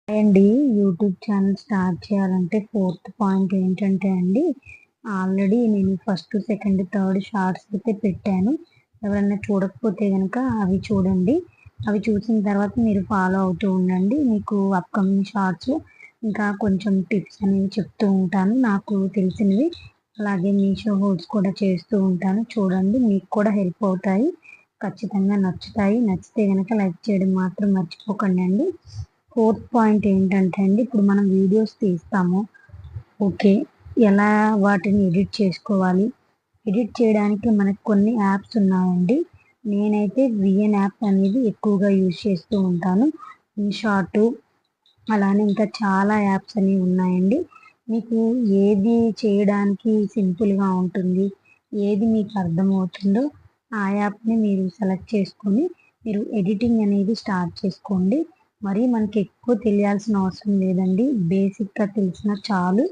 అండి YouTube channel start చేయాలంటే fourth point ఏంటంటే అండి, ఆల్రెడీ నేను ఫస్ట్, సెకండ్, థర్డ్ షార్ట్స్ అయితే పెట్టాను. ఎవరైనా చూడకపోతే కనుక అవి చూడండి. అవి చూసిన తర్వాత మీరు ఫాలో అవుతూ ఉండండి. మీకు అప్కమింగ్ షార్ట్స్ ఇంకా కొంచెం టిప్స్ అనేవి చెప్తూ ఉంటాను నాకు తెలిసినవి. అలాగే మీషో హోల్డ్స్ కూడా చేస్తూ ఉంటాను. చూడండి, మీకు కూడా హెల్ప్ అవుతాయి. ఖచ్చితంగా నచ్చుతాయి. నచ్చితే కనుక లైక్ చేయడం మాత్రం మర్చిపోకండి అండి. ఫోర్త్ పాయింట్ ఏంటంటే అండి, ఇప్పుడు మనం వీడియోస్ తీస్తాము. ఓకే. ఎలా వాటిని ఎడిట్ చేసుకోవాలి? ఎడిట్ చేయడానికి మనకు కొన్ని యాప్స్ ఉన్నాయండి. నేనైతే విఎన్ యాప్ అనేది ఎక్కువగా యూజ్ చేస్తూ ఉంటాను. ఇన్‌షాట్ అలానే ఇంకా చాలా యాప్స్ అనేవి ఉన్నాయండి. మీకు ఏది చేయడానికి సింపుల్‌గా ఉంటుంది, ఏది మీకు అర్థమవుతుందో ఆ యాప్‌ని మీరు సెలెక్ట్ చేసుకొని మీరు ఎడిటింగ్ అనేది స్టార్ట్ చేసుకోండి. మరీ మనకి ఎక్కువ తెలియాల్సిన అవసరం లేదండి. బేసిక్‌గా తెలిసినా చాలు.